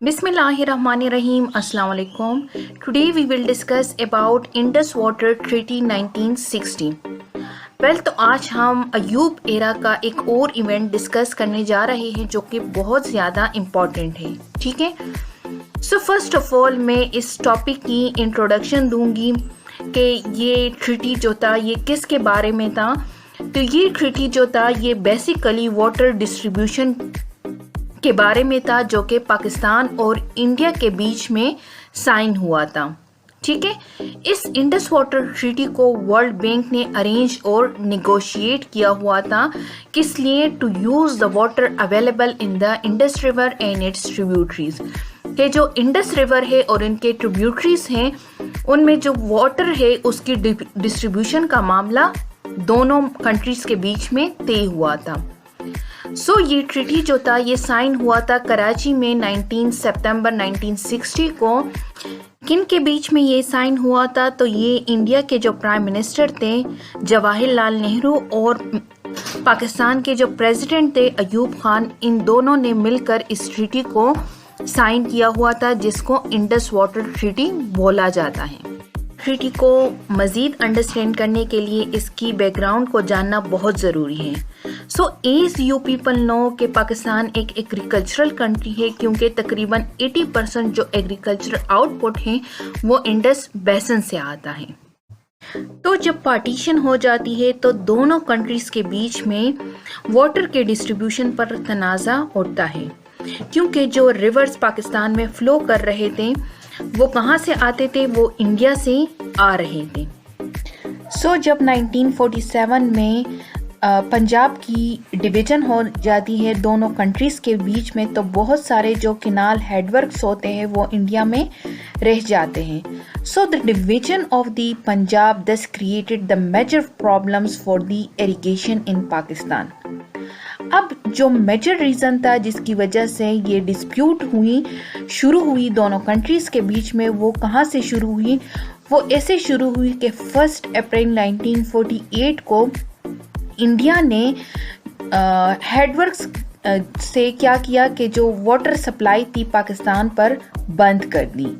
Bismillahirrahmanirrahim. Assalamu alaikum. Today we will discuss about Indus Water Treaty 1960. तो आज हम Ayub era का एक और इवेंट डिस्कस करने जा रहे हैं जो कि बहुत ज़्यादा इम्पॉर्टेंट है। ठीक है, सो फर्स्ट ऑफ ऑल मैं इस टॉपिक की इंट्रोडक्शन दूंगी कि ये ट्रीटी जो था ये किसके बारे में था। तो ये ट्रीटी जो था ये बेसिकली वाटर डिस्ट्रीब्यूशन के बारे में था जो कि पाकिस्तान और इंडिया के बीच में साइन हुआ था। ठीक है, इस इंडस वाटर ट्रीटी को वर्ल्ड बैंक ने अरेंज और निगोशिएट किया हुआ था, किस लिए? To use the water available in the Indus river and its tributaries, कि जो इंडस रिवर है और इनके ट्रिब्यूटरीज हैं उनमें जो वाटर है उसकी डिस्ट्रीब्यूशन का मामला दोनों कंट्रीज के बीच में तय हुआ था। सो ये ट्रीटी जो था ये साइन हुआ था कराची में 19 सितंबर 1960 को। किन के बीच में ये साइन हुआ था? तो ये इंडिया के जो प्राइम मिनिस्टर थे जवाहरलाल नेहरू और पाकिस्तान के जो प्रेसिडेंट थे अयूब खान, इन दोनों ने मिलकर इस ट्रीटी को साइन किया हुआ था जिसको इंडस वाटर ट्रीटी बोला जाता है। ट्रीटी को मज़ीद अंडरस्टैंड करने के लिए इसकी बैकग्राउंड को जानना बहुत ज़रूरी है। So as you people know कि पाकिस्तान एक एग्रीकल्चरल कंट्री है, क्योंकि तकरीबन 80% जो एग्रीकल्चरल आउटपुट है वो इंडस बेसिन से आता है। तो जब पार्टीशन हो जाती है तो दोनों कंट्रीज़ के बीच में वाटर के डिस्ट्रीब्यूशन पर तनाज़ा उठता है, क्योंकि जो रिवर्स पाकिस्तान में फ़्लो कर रहे थे वो कहाँ से आते थे? वो इंडिया से आ रहे थे। सो जब 1947 में पंजाब की डिवीज़न हो जाती है दोनों कंट्रीज़ के बीच में, तो बहुत सारे जो किनाल हेडवर्क्स होते हैं वो इंडिया में रह जाते हैं। So the division of the Punjab this created the major problems for the irrigation in Pakistan. अब जो मेजर रीज़न था जिसकी वजह से ये डिस्प्यूट शुरू हुई दोनों कंट्रीज़ के बीच में, वो कहाँ से शुरू हुई? वो ऐसे शुरू हुई कि 1 अप्रैल 1948 को इंडिया ने हेडवर्क्स से क्या किया कि जो वाटर सप्लाई थी पाकिस्तान पर बंद कर दी,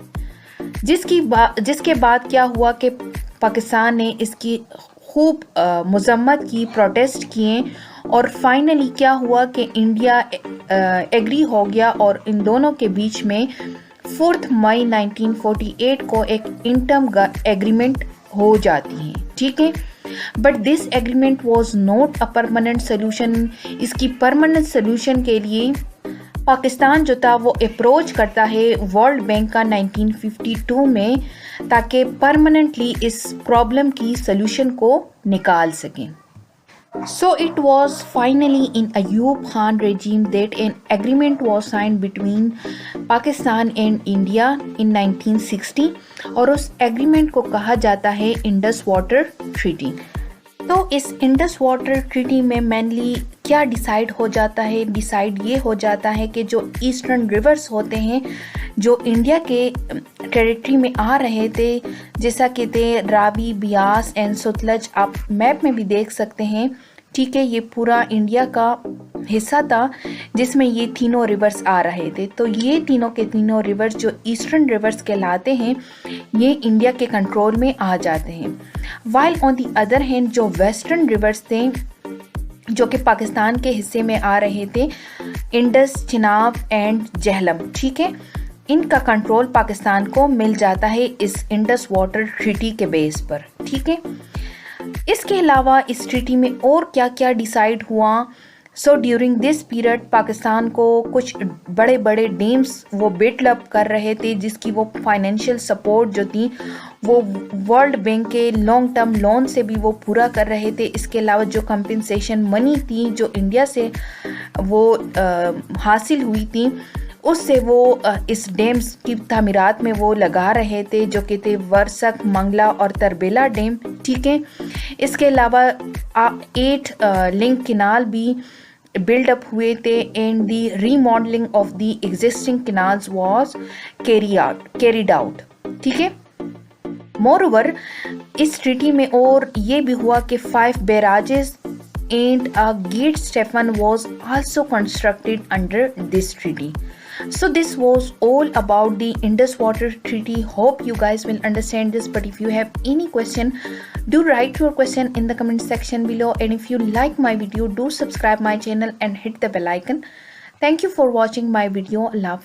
जिसके बाद क्या हुआ कि पाकिस्तान ने इसकी खूब मजम्मत की, प्रोटेस्ट किए और फाइनली क्या हुआ कि इंडिया एग्री हो गया और इन दोनों के बीच में 4 मई 1948 को एक इंटर्म एग्रीमेंट हो जाती है। ठीक है, but this agreement was not a permanent solution. इसकी परमानेंट सोल्यूशन के लिए पाकिस्तान जो था वो अप्रोच करता है वर्ल्ड बैंक का 1952 में, ताकि परमानेंटली इस प्रॉब्लम की सोल्यूशन को निकाल सकें। So it was finally in Ayub Khan regime that an agreement was signed between Pakistan and India in 1960 और उस एग्रीमेंट को कहा जाता है इंडस वाटर ट्रीटी। तो इस इंडस वाटर ट्रीटी में मेनली क्या डिसाइड हो जाता है? डिसाइड ये हो जाता है कि जो ईस्टर्न रिवर्स होते हैं जो इंडिया के टेरिटरी में आ रहे थे, जैसा कि थे रावी, बियास एंड सतलज, आप मैप में भी देख सकते हैं। ठीक है, ये पूरा इंडिया का हिस्सा था जिसमें ये तीनों रिवर्स आ रहे थे। तो ये तीनों के तीनों रिवर्स जो ईस्टर्न रिवर्स कहलाते हैं ये इंडिया के कंट्रोल में आ जाते हैं। While on the other hand जो वेस्टर्न रिवर्स थे जो कि पाकिस्तान के हिस्से में आ रहे थे, इंडस, चिनाब एंड जहलम, ठीक है, इनका कंट्रोल पाकिस्तान को मिल जाता है इस इंडस वाटर ट्रीटी के बेस पर। ठीक है, इसके अलावा इस ट्रीटी में और क्या क्या डिसाइड हुआ? So during this period Pakistan को कुछ बड़े बड़े डैम्स वो बिल्डअप कर रहे थे, जिसकी वो फाइनेंशियल सपोर्ट जो थी वो वर्ल्ड बैंक के लॉन्ग टर्म लोन से भी वो पूरा कर रहे थे। इसके अलावा जो कंपनसेशन मनी थी जो इंडिया से वो हासिल हुई थी उससे वो इस डैम्स की तामीरात में वो लगा रहे थे, जो कि थे वर्सक, मंगला और तरबेला डैम। ठीक है, इसके अलावा 8 लिंक किनाल भी बिल्ड अप हुए थे and the remodelling of the existing canals was carried out. ठीक है, मोर ओवर इस ट्रीटी में और ये भी हुआ कि 5 बैराजेस and a gate Stefan was also constructed under this treaty. So this was all about the Indus Water Treaty. Hope you guys will understand this, but if you have any question, do write your question in the comment section below, and if you like my video, do subscribe my channel and hit the bell icon. Thank you for watching my video. Allah